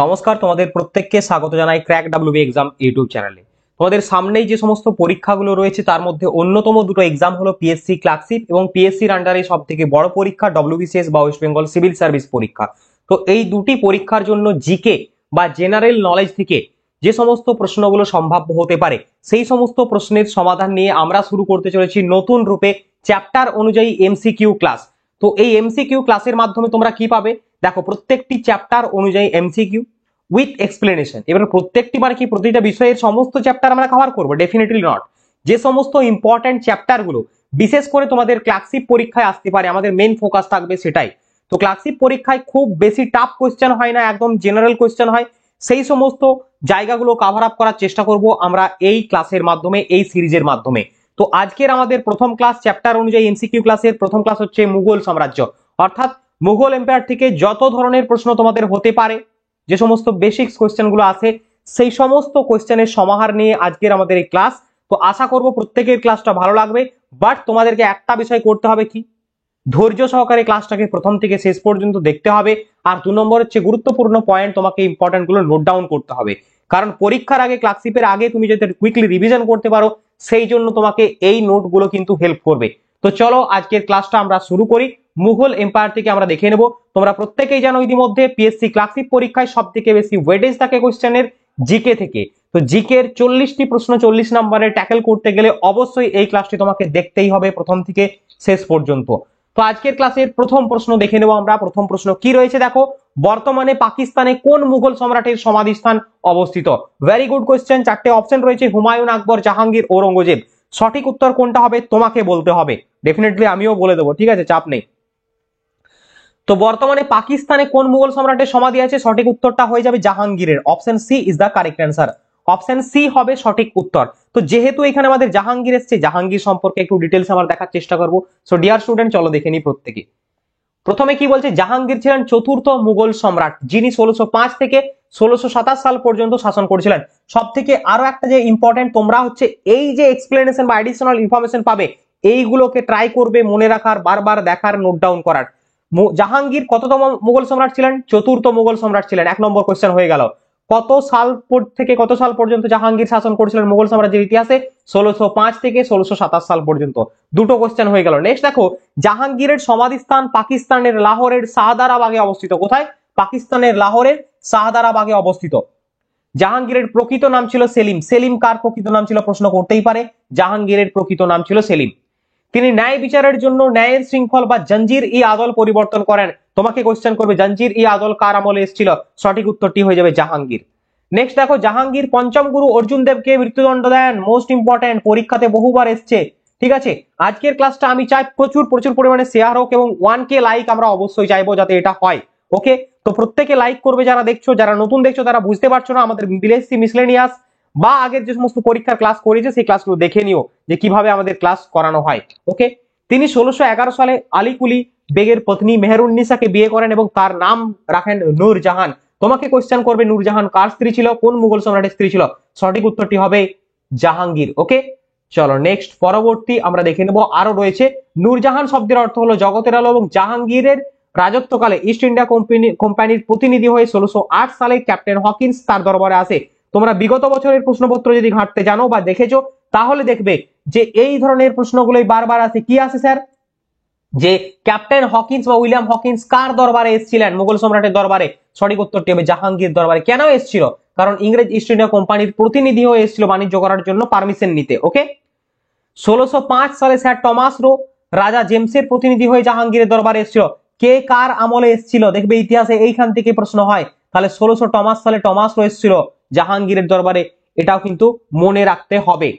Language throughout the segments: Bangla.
নমস্কার, তোমাদের প্রত্যেককে স্বাগত জানাই ক্র্যাক ডাব্লিউবি এক্সাম ইউটিউব চ্যানেলে। তোমাদের সামনেই যে সমস্ত পরীক্ষাগুলো রয়েছে তার মধ্যে অন্যতম দুটো এক্সাম হলো পিএসসি ক্লার্কশিপ এবং পিএসসির আন্ডারে সব থেকে বড় পরীক্ষা ডব্লিউবিসিএস বা ওয়েস্ট বেঙ্গল সিভিল সার্ভিস পরীক্ষা। তো এই দুটি পরীক্ষার জন্য জিকে বা জেনারেল নলেজ থেকে যে সমস্ত প্রশ্নগুলো সম্ভাব্য হতে পারে সেই সমস্ত প্রশ্নের সমাধান নিয়ে আমরা শুরু করতে চলেছি নতুন রূপে চ্যাপ্টার অনুযায়ী এমসিকিউ ক্লাস। তো এই এমসিকিউ ক্লাসের মাধ্যমে তোমরা কি পাবে? দেখো, প্রত্যেকটি চ্যাপ্টার অনুযায়ী এমসিকিউ উইথ এক্সপ্লেনেশন। এবার প্রত্যেকটি বার কি প্রতিটা বিষয়ের সমস্ত চ্যাপ্টার আমরা কভার করবো? Definitely not. যে সমস্ত ইম্পর্টেন্ট চ্যাপ্টার গুলো বিশেষ করে তোমাদের ক্লার্কশিপ পরীক্ষায় আসতে পারে, আমাদের মেন ফোকাস থাকবে সেটাই। তো ক্লার্কশিপ পরীক্ষায় খুব বেশি টাফ কোয়েশ্চেন হয় না, একদম জেনারেল কোয়েশ্চেন হয়। সেই সমস্ত জায়গাগুলো কভার আপ করার চেষ্টা করব আমরা এই ক্লাসের মাধ্যমে, এই সিরিজের মাধ্যমে। তো আজকের আমাদের প্রথম ক্লাস চ্যাপ্টার অনুযায়ী এমসিকিউ ক্লাসের প্রথম ক্লাস হচ্ছে মুঘল সাম্রাজ্য, অর্থাৎ মুঘল এম্পায়ার থেকে যত ধরনের প্রশ্ন তোমাদের হতে পারে, যে সমস্ত বেসিক্স কোয়েশ্চেন গুলো আছে সেই সমস্ত কোয়েশ্চেনের সমাহার নিয়ে আজকের আমাদের এই ক্লাস। তো আশা করব প্রত্যেকের ক্লাসটা ভালো লাগবে, বাট তোমাদেরকে একটা বিষয় করতে হবে, কি ধৈর্য সহকারে ক্লাসটাকে প্রথম থেকে শেষ পর্যন্ত দেখতে হবে। আর 2 নম্বর হচ্ছে গুরুত্বপূর্ণ পয়েন্ট তোমাকে ইম্পর্টেন্ট গুলো নোট ডাউন করতে হবে, কারণ পরীক্ষার আগে ক্লার্কশিপের আগে তুমি যদি কুইকলি রিভিশন করতে পারো সেই জন্য তোমাকে এই নোটগুলো কিন্তু হেল্প করবে। তো চলো আজকের ক্লাসটা আমরা শুরু করি। মুঘল এম্পায়ার থেকে আমরা দেখে নেব। তোমরা প্রত্যেকেই জানো ইতিমধ্যে পিএসসি ক্লার্কশিপ পরীক্ষায় সব থেকে বেশি ওয়েটেজ থাকে কোশ্চেনের জিকে থেকে। তো জিকে এর 40টি প্রশ্ন 40 নম্বরে ট্যাকেল করতে গেলে অবশ্যই এই ক্লাসটি তোমাকে দেখতেই হবে প্রথম থেকে শেষ পর্যন্ত। তো আজকের ক্লাসের প্রথম প্রশ্ন দেখে নেব আমরা। প্রথম প্রশ্ন কি রয়েছে দেখো, বর্তমানে পাকিস্তানে কোন মুঘল সম্রাটের সমাধিস্থান অবস্থিত? Very good question. 4টে অপশন রয়েছে, হুমায়ুন, আকবর, জাহাঙ্গীর, ঔরঙ্গজেব। সঠিক উত্তর কোনটা হবে তোমাকে বলতে হবে। ডেফিনেটলি আমিও বলে দেবো, ঠিক আছে, চাপ নেই। তো বর্তমানে পাকিস্তানে কোন মুঘল সম্রাটের সমাধি আছে? সঠিক উত্তরটা হয়ে যাবে জাহাঙ্গীরের। Option C is the correct answer. Option C হবে সঠিক উত্তর। তো যেহেতু এখানে আমাদের জাহাঙ্গীর এসছে, জাহাঙ্গীর সম্পর্কে একটু ডিটেলস আমরা দেখার চেষ্টা করবো। সো ডিয়ার স্টুডেন্ট, চলো দেখে নিই প্রত্যেকে। প্রথমে কি বলছে, জাহাঙ্গীর ছিলেন চতুর্থ মুঘল সম্রাট, যিনি 1605 থেকে 1627 সাল পর্যন্ত শাসন করেছিলেন। সব থেকে আরো একটা যে ইম্পর্টেন্ট, তোমরা হচ্ছে এই যে এক্সপ্লেনেশন বা এডিশনাল ইনফরমেশন পাবে এইগুলোকে ট্রাই করবে মনে রাখার, বারবার দেখার, নোট ডাউন করার। জাহাঙ্গীর কততম মুঘল সম্রাট ছিলেন? চতুর্থ মুঘল সম্রাট ছিলেন। 1 নম্বর কোশ্চেন হয়ে গেল। কত সাল থেকে কত সাল পর্যন্ত জাহাঙ্গীর শাসন করেছিলেন মুঘল সাম্রাজ্যের ইতিহাসে? 1605 থেকে 1627 সাল পর্যন্ত। দুটো কোশ্চেন হয়ে গেল। নেক্সট দেখো, জাহাঙ্গীরের সমাধিস্থান পাকিস্তানের লাহোরের শাহদারাবাগে অবস্থিত। কোথায়? পাকিস্তানের লাহোরের শাহদারাবাগে অবস্থিত। জাহাঙ্গীরের প্রকৃত নাম ছিল সেলিম। সেলিম কার প্রকৃত নাম ছিল? প্রশ্ন করতেই পারে। জাহাঙ্গীরের প্রকৃত নাম ছিল সেলিম। তিনি ন্যায় বিচারের জন্য ন্যায়ের শৃঙ্খল বা জঞ্জির ই আদল পরিবর্তন করেন। তোমাকে কোশ্চেন করবে জঞ্জির ই আদল কার আমলে এসেছিল? সঠিক উত্তরটি হয়ে যাবে জাহাঙ্গীর। নেক্সট দেখো, জাহাঙ্গীর পঞ্চম গুরু অর্জুন দেবকে মৃত্যুদণ্ড দেন। মোস্ট ইম্পর্টেন্ট, পরীক্ষাতে বহুবার এসছে। ঠিক আছে, আজকের ক্লাসটা আমি চাই প্রচুর প্রচুর পরিমাণে শেয়ার হোক এবং 1K লাইক আমরা অবশ্যই চাইবো যাতে এটা হয়। ওকে, তো প্রত্যেকে লাইক করবে যারা দেখছো। যারা নতুন দেখছো তারা বুঝতে পারছো না, আমাদের বিএসসি মিসলেনিয়াস বা আগের যে সমস্ত পরীক্ষার ক্লাস করেছে সেই ক্লাসগুলো দেখে নিও যে কিভাবে আমাদের ক্লাস করানো হয়। ওকে, তিনি 1611 সালে আলীকুলি বেগের পত্নী মেহেরুন্নিসাকে বিয়ে করেন এবং তার নাম রাখেন নূরজাহান। তোমাকে কোশ্চেন করবে নূরজাহান কার স্ত্রী ছিল, কোন মুঘল সম্রাটের স্ত্রী ছিল? সঠিক উত্তরটি হবে জাহাঙ্গীর। ওকে, চলো নেক্সট পরবর্তী আমরা দেখে নেব। আরো রয়েছে, নূরজাহান শব্দের অর্থ হলো জগতের আলো এবং জাহাঙ্গীরের রাজত্বকালে ইস্ট ইন্ডিয়া কোম্পানির প্রতিনিধি হয়ে 1608 সালে ক্যাপ্টেন হকিন্স তার দরবারে আসে। তোমরা বিগত বছরের প্রশ্নপত্র যদি ঘাঁটতে জানো বা দেখেছো তাহলে দেখবে যে এই ধরনের প্রশ্নগুলোই বারবার আসে। কি আসে স্যার? যে ক্যাপ্টেন হকিন্স বা উইলিয়াম হকিন্স কার দরবারে এসেছিলেন? মুঘল সম্রাটের দরবারে। সঠিক উত্তরটি হবে জাহাঙ্গীর দরবারে। কেন এসেছিল? কারণ ইংরেজ ইস্ট ইন্ডিয়া কোম্পানির প্রতিনিধি হয়ে এসেছিল বাণিজ্য করার জন্য, পারমিশন নিতে। ওকে, 1605 সালে স্যার টমাস রো রাজা জেমসের প্রতিনিধি হয়ে জাহাঙ্গীরের দরবারে এসেছিল। কে কার আমলে এসেছিল? দেখবে ইতিহাসে এইখান থেকে প্রশ্ন হয়। তাহলে 1600 সালে টমাস রো এসেছিল জাহাঙ্গীরের দরবারে, এটাও কিন্তু মনে রাখতে হবে।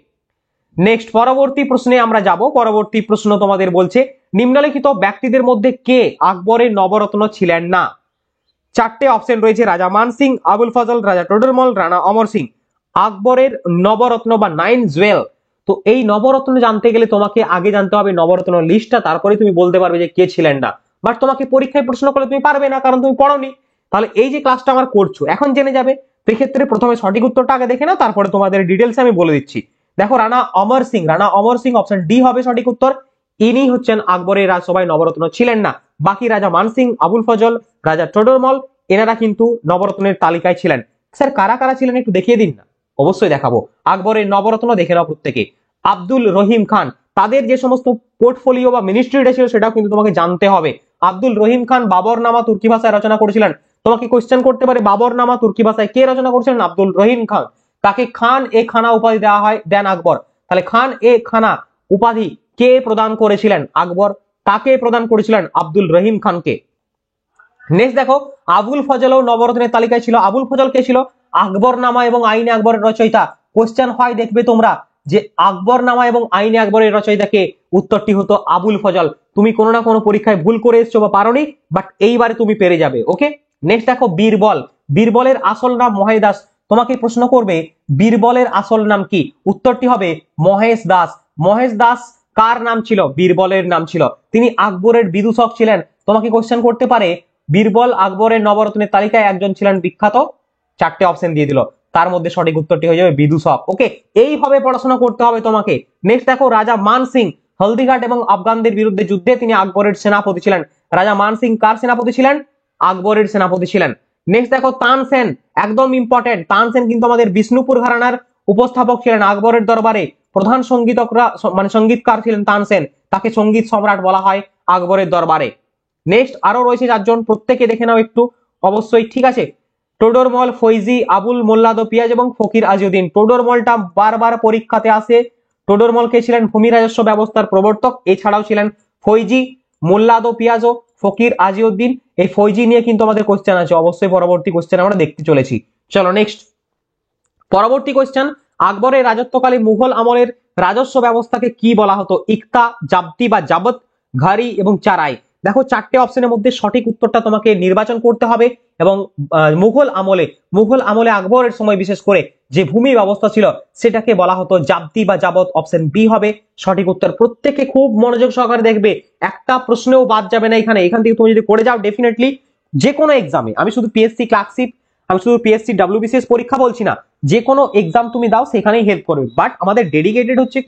নেক্সট পরবর্তী প্রশ্নে আমরা যাব। পরবর্তী প্রশ্ন তোমাদের বলছে, নিম্নলিখিত ব্যক্তিদের মধ্যে কে আকবরের নবরত্ন ছিলেন না? 4টে অপশন রয়েছে, রাজা মান সিং, আবুল ফজল, রাজা টোডরমল, রানা অমর সিং। আকবরের নবরত্ন বা 9 জুয়েল। তো এই নবরত্ন জানতে গেলে তোমাকে আগে জানতে হবে নবরত্ন লিস্টটা, তারপরে তুমি বলতে পারবে যে কে ছিলেন না। বাট তোমাকে পরীক্ষায় প্রশ্ন করলে তুমি পারবে না, কারণ তুমি পড়োনি। তাহলে এই যে ক্লাসটা আমার করছো এখন জেনে যাবে। সেক্ষেত্রে প্রথমে সঠিক উত্তরটা আগে দেখে নাও, তারপরে তোমাদের ডিটেলস আমি বলে দিচ্ছি। দেখো, রানা অমর সিং, রানা অমর সিং অপশন ডি হবে সঠিক উত্তর। ইনি হচ্ছেন আকবরের রাজসভায় নবরত্ন ছিলেন না। বাকি রাজা মান সিং, আবুল ফজল, রাজা টোডরমল এনারা কিন্তু নবরত্নের তালিকায় ছিলেন। স্যার কারা কারা ছিলেন একটু দেখিয়ে দিন না। অবশ্যই দেখাবো। আকবরের নবরত্ন দেখে নাও প্রত্যেকে। আব্দুল রহিম খান, তাদের যে সমস্ত পোর্টফোলিও বা মিনিস্ট্রিটা ছিল সেটাও কিন্তু তোমাকে জানতে হবে। আব্দুল রহিম খান বাবরনামা তুর্কি ভাষায় রচনা করেছিলেন। তোমাকে কোশ্চেন করতে পারে বাবরনামা তুর্কি ভাষায় কে রচনা করেছিলেন? আব্দুল রহিম খান। তাকে খান এ খানা উপাধি দেওয়া হয় দেন আকবর। তাহলে খান এ খানা উপাধি কে প্রদান করেছিলেন? আকবর। কাকে প্রদান করেছিলেন? আব্দুল রহিম খানকে। নেক্সট দেখো, আবুল ফজলও নবরত্নের তালিকায় ছিল। আবুল ফজল কে ছিল? আকবরনামা এবং আইনে আকবরের রচয়িতা। কোশ্চেন হয় দেখবে তোমরা যে আকবরনামা এবং আইনে আকবরের রচয়িতা কে? উত্তরটি হতো আবুল ফজল। তুমি কোনো না কোনো পরীক্ষায় ভুল করে এসছো বা পারোনি, বাট এইবারে তুমি পেরে যাবে। ওকে, নেক্সট দেখো বীরবল। বীরবলের আসল নাম মহেশ দাস। তোমাকে প্রশ্ন করবে বীরবলের আসল নাম কি? উত্তরটি হবে মহেশ দাস। মহেশ দাস কার নাম ছিল? বীরবলের নাম ছিল। তিনি আকবরের বিদূষক ছিলেন। তোমাকে কোশ্চেন করতে পারে বীরবল আকবরের নবরত্নের তালিকায় একজন ছিলেন বিখ্যাত, চারটে অপশন দিয়ে দিল, তার মধ্যে সঠিক উত্তরটি হয়ে যাবে বিদূষক। ওকে, এইভাবে পড়াশোনা করতে হবে তোমাকে। নেক্সট দেখো, রাজা মান সিং হলদিঘাট এবং আফগানদের বিরুদ্ধে যুদ্ধে তিনি আকবরের সেনাপতি ছিলেন। রাজা মান সিং কার সেনাপতি ছিলেন? আকবরের সেনাপতি ছিলেন। নেক্সট দেখো তানসেন, একদম ইম্পর্টেন্ট। তানসেন কিন্তু আমাদের বিষ্ণুপুর ঘরানার উপস্থাপক ছিলেন আকবরের দরবারে। প্রধান সঙ্গীতকরা মানে সঙ্গীতকার ছিলেন তানসেন। তাকে সঙ্গীত সম্রাট বলা হয় আকবরের দরবারে। নেক্সট আরো রয়েছে চারজন, প্রত্যেকে দেখে নাও একটু অবশ্যই, ঠিক আছে। টোডরমল, ফৈজি, আবুল মোল্লাদ পিয়াজ এবং ফকির আজিউদ্দিন। টোডরমলটা বারবার পরীক্ষাতে আসে। টোডরমল কে ছিলেন ভূমি রাজস্ব ব্যবস্থার প্রবর্তক। এছাড়াও ছিলেন ফৈজি, মোল্লাদ পিয়াজ ও ফকির আজিউদ্দিন। এই ফৈজি নিয়ে কিন্তু আমাদের কোশ্চেন আছে, অবশ্যই পরবর্তী কোশ্চেন আমরা দেখতে চলেছি। চলো নেক্সট, পরবর্তী কোশ্চেন, আকবরের রাজত্বকালে মুঘল আমলের রাজস্ব ব্যবস্থাকে কি বলা হতো? ইকতা, জাবতি বা জাবত, ঘারি এবং চারাই। দেখো চারটে অপশনের মধ্যে সঠিক উত্তরটা তোমাকে নির্বাচন করতে হবে। এবং মুঘল আমলে আকবরের সময় বিশেষ করে যে ভূমি ব্যবস্থা ছিল সেটাকে বলা হতো জাবতি বা জাবত। অপশন বি হবে সঠিক উত্তর। প্রত্যেকে খুব মনোযোগ সহকারে দেখবে, একটা প্রশ্নেও বাদ যাবে না এখানে। এখান থেকে তুমি যদি করে যাও ডেফিনেটলি যে কোনো এক্সামে, আমি শুধু পিএসসি ক্লার্কশিপ, আমি শুধু পিএসসি ডাব্লিউবিসিএস পরীক্ষা বলছি না, যে কোনো এক্সাম তুমি দাও সেখানেই হেল্প করবে। বাট আমাদের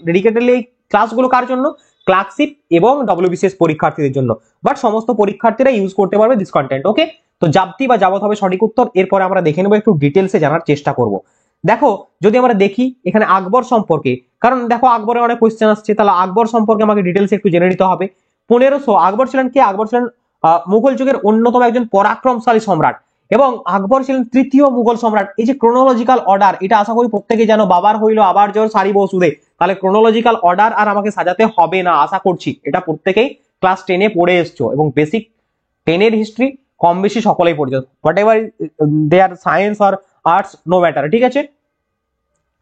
ডেডিকেটেডলি এই ক্লাসগুলো কার জন্য? ক্লার্কশিপ এবং ডাব্লিউবিসিএস পরীক্ষার্থীদের জন্য। বাট সমস্ত পরীক্ষার্থীরা ইউজ করতে পারবে দিস কন্টেন্ট। ওকে, তো জাবতি বা জাবত হবে সঠিক উত্তর। এরপরে আমরা দেখে নেবো, একটু ডিটেলসে জানার চেষ্টা করব। দেখো যদি আমরা দেখি এখানে আকবর সম্পর্কে, কারণ দেখো আকবরের অনেক কোশ্চেন আসছে, তাহলে আকবর সম্পর্কে আমাকে ডিটেলসে একটু জেনে নিতে হবে। 1500 আকবর ছিলেন কে? আকবর ছিলেন মুঘল যুগের অন্যতম একজন পরাক্রমশালী সম্রাট এবং আকবর ছিলেন তৃতীয় মুঘল সম্রাট। এই যে ক্রোনোলজিক্যাল অর্ডার, এটা আশা করি প্রত্যেকে জানো, বাবার হইলো আবার জোর সারিব ওষুধে। তাহলে ক্রোনোলজিক্যাল অর্ডার আর আমাকে সাজাতে হবে না আশা করছি, এটা প্রত্যেকেই ক্লাস 10-এ পড়ে এসছো এবং বেসিক 10-এর হিস্ট্রি কম বেশি সকলেই পড়েছো, whatever they are science or arts no matter, ঠিক আছে।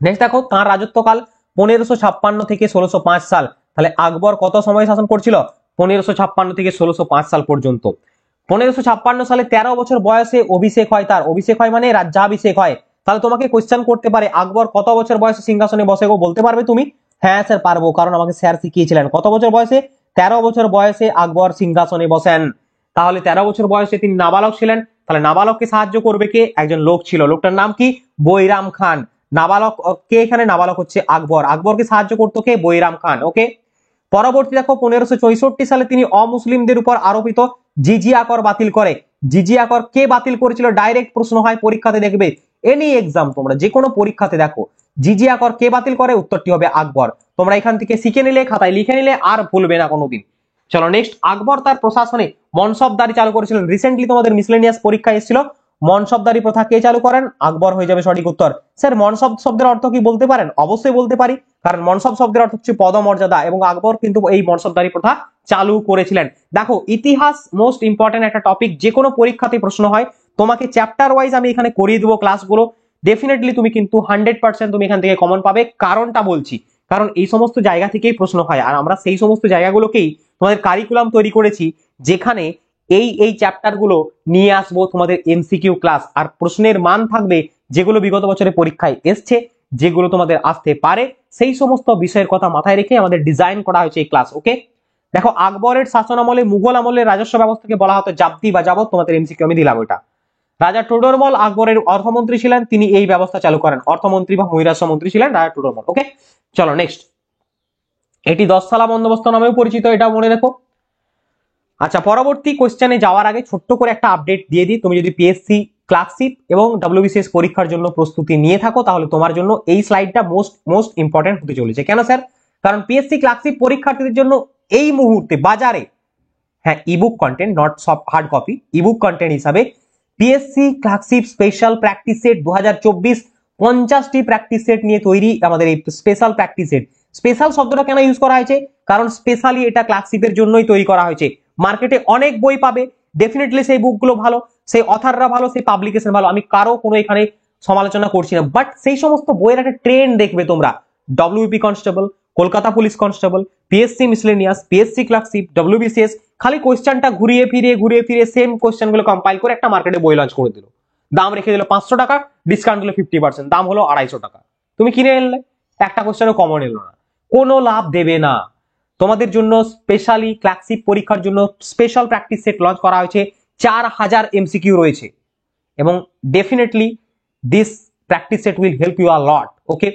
নেক্সট দেখো, তাঁর রাজত্বকাল 1556 থেকে 1605 সাল। তাহলে আকবর কত সময় শাসন করছিল? 1556 থেকে 1605 সাল পর্যন্ত। 1556 সালে 13 বছর বয়সে অভিষেক হয় তার। অভিষেক হয় মানে রাজ্যাভিষেক হয়। তাহলে তোমাকে কোশ্চেন করতে পারে আকবর কত বছর বয়সে সিংহাসনে বসে গো, বলতে পারবে তুমি? হ্যাঁ স্যার পারবো, কারণ আমাকে স্যার শিখিয়েছিলেন। কত বছর বয়সে? 13 বছর বয়সে আকবর সিংহাসনে বসেন। তাহলে 13 বছর বয়সে তিনি নাবালক ছিলেন। তাহলে নাবালককে সাহায্য করবে কে? একজন লোক ছিল, লোকটার নাম কি? বৈরাম খান। নাবালক কে এখানে? নাবালক হচ্ছে আকবর। আকবরকে সাহায্য করতো কে? বৈরাম খান। ওকে, পরবর্তী দেখো 1564 সালে তিনি অমুসলিমদের উপর আরোপিত জিজিয়া কর বাতিল করে। জিজিয়া কর কে বাতিল করেছিল? ডাইরেক্ট প্রশ্ন হয় পরীক্ষাতে, দেখবে এনি এক্সাম তোমরা যে কোনো পরীক্ষাতে দেখো জিজিয়া কর কে বাতিল করে? উত্তরটি হবে আকবর। তোমরা এখান থেকে শিখে নিলে, খাতায় লিখে নিলে, আর ভুলবে না কোনোদিন। চলো নেক্সট, আকবর তার প্রশাসনে মনসবদারি চালু করেছিলেন। রিসেন্টলি তোমাদের মিসলেনিয়াস পরীক্ষা এসেছিল, মনসবদারি প্রথা কে চালু করেন? আকবর হয়ে যাবে সঠিক উত্তর। স্যার মনসব শব্দের অর্থ কি বলতে পারেন? অবশ্যই বলতে পারি, কারণ মনসব শব্দের অর্থ হচ্ছে পদমর্যাদা এবং আকবর কিন্তু এই মনসবদারি প্রথা চালু করেছিলেন। দেখো ইতিহাস মোস্ট ইম্পর্টেন্ট একটা টপিক, যে কোনো পরীক্ষাতে প্রশ্ন হয়। তোমাকে চ্যাপ্টার ওয়াইজ আমি এখানে করিয়ে দেবো ক্লাসগুলো। ডেফিনেটলি তুমি কিন্তু 100% তুমি এখান থেকে কমন পাবে। কারণটা বলছি, কারণ এই সমস্ত জায়গা থেকেই প্রশ্ন হয়, আর আমরা সেই সমস্ত জায়গাগুলোকেই তোমাদের কারিকুলাম তৈরি করেছি, যেখানে এই চ্যাপ্টার গুলো নিয়ে আসবো তোমাদের এমসিকিউ ক্লাস। আর প্রশ্নের মান থাকবে যেগুলো বিগত বছরের পরীক্ষায় এসছে, যেগুলো তোমাদের আসতে পারে, সেই সমস্ত বিষয়ের কথা মাথায় রেখে আমাদের ডিজাইন করা হয়েছে এই ক্লাস। ওকে, দেখো আকবরের শাসন আমলে মুঘল আমলের রাজস্ব ব্যবস্থাকে বলা হতো জাবতি বা জাবত। তোমাদের এমসিকিউ আমি দিলাম ওটা। রাজা টোডরমল আকবরের অর্থমন্ত্রী ছিলেন, তিনি এই ব্যবস্থা চালু করেন। অর্থমন্ত্রী বা মহিরাষ্ট্র মন্ত্রী ছিলেন রাজা টোডরমল। ওকে, চলো নেক্সট, এটি 10 সালা বন্দোবস্ত নামেও পরিচিত, এটা মনে রেখো। আচ্ছা, পরবর্তী কোশ্চেনে যাওয়ার আগে ছোট্ট করে একটা আপডেট দিয়ে দিই। তুমি যদি পিএসসি ক্লার্কশিপ এবং ডব্লিউবিসিএস পরীক্ষার জন্য প্রস্তুতি নিয়ে থাকো তাহলে তোমার জন্য এই স্লাইডটা মোস্ট ইম্পর্টেন্ট হতে চলেছে। কেন স্যার? কারণ পিএসসি ক্লার্কশিপ পরীক্ষার্থীদের জন্য এই মুহূর্তে বাজারে, হ্যাঁ, ইবুক কন্টেন্ট, নট সব হার্ড কপি, ইবুক কন্টেন্ট হিসাবে PSC clerkship special practice set 2024 50টি প্র্যাকটিস সেট নিয়ে তৈরি আমাদের এই স্পেশাল প্র্যাকটিস সেট। স্পেশাল শব্দটা কেন ইউজ করা হয়েছে? কারণ স্পেশালি এটা ক্লার্কশিপের জন্যই তৈরি করা হয়েছে। মার্কেটে অনেক বই পাবে, ডেফিনেটলি সেই বুকগুলো ভালো, সেই অথাররা ভালো, সেই পাবলিকেশন ভালো, আমি কারো কোনো এখানে সমালোচনা করছি না, বাট সেই সমস্ত বইয়ের একটা ট্রেন্ড দেখবে তোমরা। WP constable, Kolkata police constable, PSC miscellaneous, PSC clerkship, WBCS, খালি কোশ্চেনটা ঘুরিয়ে ফিরিয়ে সেম কোশ্চেন গুলো কম্পাইল করে একটা মার্কেটে বই লঞ্চ করে দিল, দাম রেখে দিল 500 টাকা, ডিসকাউন্ট দিল 50%, দাম হলো 250 টাকা, তুমি কিনে এলে, একটা কোশ্চেনও কমন এলো না, কোনো লাভ দেবে না। তোমাদের জন্য স্পেশালি ক্লার্কশিপ পরীক্ষার জন্য স্পেশাল প্র্যাকটিস সেট লঞ্চ করা হয়েছে, 4000 এমসিকিউ রয়েছে এবং definitely this practice set will help you a lot. Okay,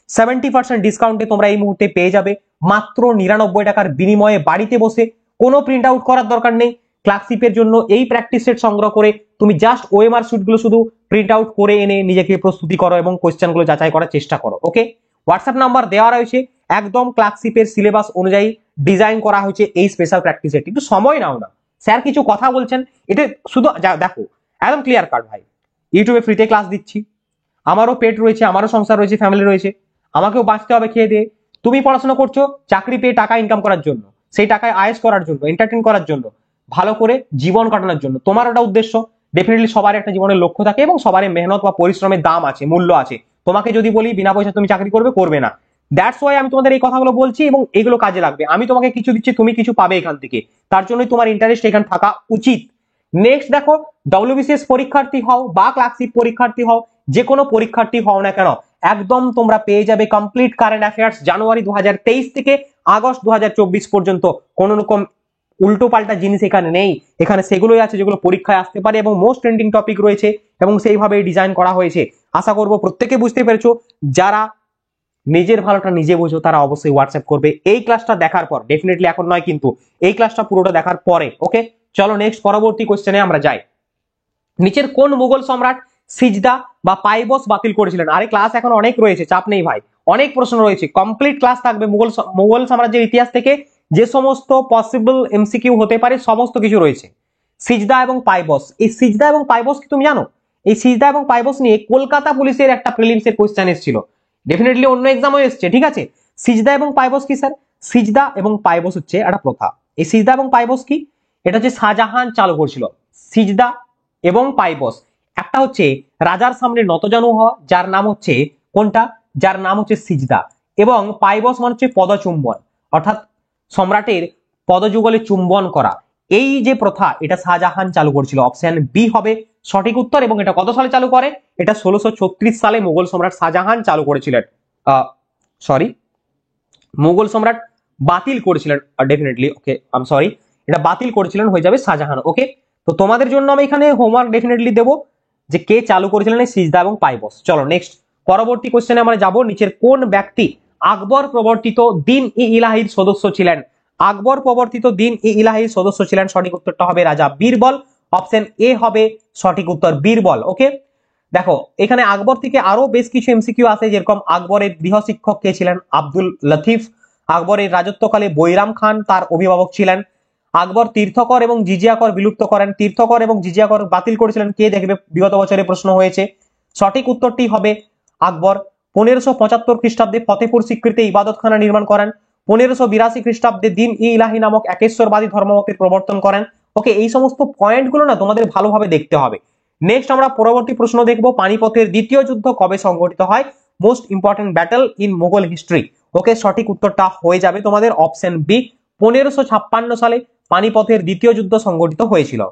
70% ডিসকাউন্টে তোমরা এই মুহূর্তে পেয়ে যাবে মাত্র 99 টাকার বিনিময়ে। বাড়িতে বসে কোনো প্রিন্ট আউট করার দরকার নেই। ক্লার্কশিপের জন্য এই প্র্যাকটিস সেট সংগ্রহ করে তুমি জাস্ট ওএমআর শিটগুলো শুধু প্রিন্ট আউট করে এনে নিজেকে প্রস্তুতি করো এবং কোশ্চেনগুলো যাচাই করার চেষ্টা করো। ওকে, হোয়াটসঅ্যাপ নাম্বার দেওয়া রয়েছে, একদম ক্লার্কশিপের সিলেবাস অনুযায়ী ডিজাইন করা হয়েছে এই স্পেশাল প্র্যাকটিস সেট। একটু সময় নাও না, স্যার কিছু কথা বলছেন, এটা শুধু দেখো একদম ক্লিয়ার কাট ভাই। ইউটিউবে ফ্রিতে ক্লাস দিচ্ছি, আমারও পেট রয়েছে, আমারও সংসার রয়েছে, ফ্যামিলি রয়েছে, আমাকেও বাঁচতে হবে খেয়ে দিয়ে। তুমি পড়াশোনা করছো চাকরি পেয়ে টাকা ইনকাম করার জন্য, সেই টাকায় আয়েস করার জন্য, এন্টারটেইন করার জন্য, ভালো করে জীবন কাটানোর জন্য। তোমার ওটা উদ্দেশ্য। ডেফিনেটলি সবার একটা জীবনের লক্ষ্য থাকে এবং সবারই মেহনত বা পরিশ্রমের দাম আছে, মূল্য আছে। তোমাকে যদি বলি বিনা পয়সা তুমি চাকরি করবে না। দ্যাটস ওয়াই আমি তোমাদের এই কথাগুলো বলছি এবং এগুলো কাজে লাগবে। আমি তোমাকে কিছু দিচ্ছি, তুমি কিছু পাবে এখান থেকে, তার জন্যই তোমার ইন্টারেস্ট এখানে থাকা উচিত। নেক্সট দেখো, ডব্লিউবিসিএস পরীক্ষার্থী হও বা ক্লার্কশিপ পরীক্ষার্থী হও, যে কোনো পরীক্ষার্থী হও না কেন, একদম তোমরা পেয়ে যাবে কমপ্লিট কারেন্ট অ্যাফেয়ার্স জানুয়ারি 2023 থেকে আগস্ট 2024 পর্যন্ত। কোন রকম উল্টো পাল্টা জিনিস এখানে নেই, এখানে সেগুলোই আছে যেগুলো পরীক্ষায় আসতে পারে এবং মোস্ট ট্রেন্ডিং টপিক রয়েছে এবং সেইভাবে ডিজাইন করা হয়েছে। আশা করব প্রত্যেকে বুঝতে পেরেছো। যারা নিজের ভালোটা নিজে বোঝো তারা অবশ্যই হোয়াটসঅ্যাপ করবে এই ক্লাসটা দেখার পর, ডেফিনেটলি এখন নয় কিন্তু এই ক্লাসটা পুরোটা দেখার পরে। ওকে, চলো নেক্সট পরবর্তী কোশ্চেনে আমরা যাই। নিচের কোন মুঘল সম্রাট সিজদা বা পাইবস বাতিল করেছিলেন? আরে ক্লাস এখন অনেক রয়েছে, চাপ নেই ভাই, অনেক প্রশ্ন রয়েছে, কমপ্লিট ক্লাস থাকবে মুঘল সাম্রাজ্যের ইতিহাস থেকে যে সমস্ত পসিবল এমসিকিউ হতে পারে সমস্ত কিছু রয়েছে। সিজদা এবং পাইবস, এই সিজদা এবং পাইবস কি তুমি জানো? এই সিজদা এবং পাইবস নিয়ে কলকাতা পুলিশের একটা প্রিলিমস এর কোশ্চেন এসেছিল, ডেফিনেটলি অন্য এক্সামও এসছে, ঠিক আছে। সিজদা এবং পাইবস কি স্যার? সিজদা এবং পাইবস হচ্ছে একটা প্রথা। এই সিজদা এবং পাইবস কি? এটা হচ্ছে শাহজাহান চালু করেছিল। সিজদা এবং পাইবস, একটা হচ্ছে রাজার সামনে নতজানু হওয়া, যার নাম হচ্ছে কোনটা? যার নাম হচ্ছে সিজদা, এবং পাইবস মানে হচ্ছে পদচুম্বন, অর্থাৎ সম্রাটের পদযুগলে চুম্বন করা। এই যে প্রথা এটা শাহজাহান চালু করেছিল, অপশন বি হবে সঠিক উত্তর। এবং এটা কত সালে চালু করে? এটা 1636 সালে মুঘল সম্রাট শাহজাহান চালু করেছিলেন। সরি, মুঘল সম্রাট বাতিল করেছিলেন, definitely okay I am sorry, এটা বাতিল করেছিলেন, হয়ে যাবে শাহজাহান। ওকে, তো তোমাদের জন্য আমি এখানে হোমওয়ার্ক ডেফিনেটলি দেবো যে কে চালু করেছিলেন এই সিজদা এবং পাইবস। চলো নেক্সট পরবর্তী কোশ্চেনে আমরা যাব। নিচের কোন ব্যক্তি আকবর প্রবর্তিত দিন ই ইলাহির সদস্য ছিলেন? আকবর প্রবর্তিত দিন ই ইলাহির সদস্য ছিলেন, সঠিক উত্তরটা হবে রাজা বীরবল। অপশন এ হবে সঠিক উত্তর, বীরবল। ওকে, দেখো এখানে আকবর থেকে আরো বেশ কিছু এমসিকিউ আছে, যেরকম আকবরের গৃহ শিক্ষক কে ছিলেন? আব্দুল লতিফ। আকবরের রাজত্বকালে বৈরাম খান তার অভিভাবক ছিলেন। আকবর তীর্থকর এবং জিজিয়া কর বিলুপ্ত করেন, তীর্থকর এবং জিজিয়া কর বাতিল করেছিলেন কে? দেখবে বিগত বছরে প্রশ্ন হয়েছে। সঠিক উত্তরটি হবে আকবর। 1575 খ্রিস্টাব্দে ফতেপুর সিক্রিতে ইবাদতখানা নির্মাণ করেন। 1582 খ্রিস্টাব্দে দিন ই ইলাহি নামক একেশ্বরবাদী ধর্মমতের প্রবর্তন করেন। ওকে, এই সমস্ত পয়েন্ট গুলো না তোমাদের ভালোভাবে দেখতে হবে। নেক্সট আমরা পরবর্তী প্রশ্ন দেখবো, পানিপথের দ্বিতীয় যুদ্ধ কবে সংঘটিত হয়? Most important battle in Mughal history. Okay, সঠিক উত্তরটা হয়ে যাবে তোমাদের অপশন বি, 1556 সালে পানিপথের দ্বিতীয় যুদ্ধ সংঘটিত হয়েছিল।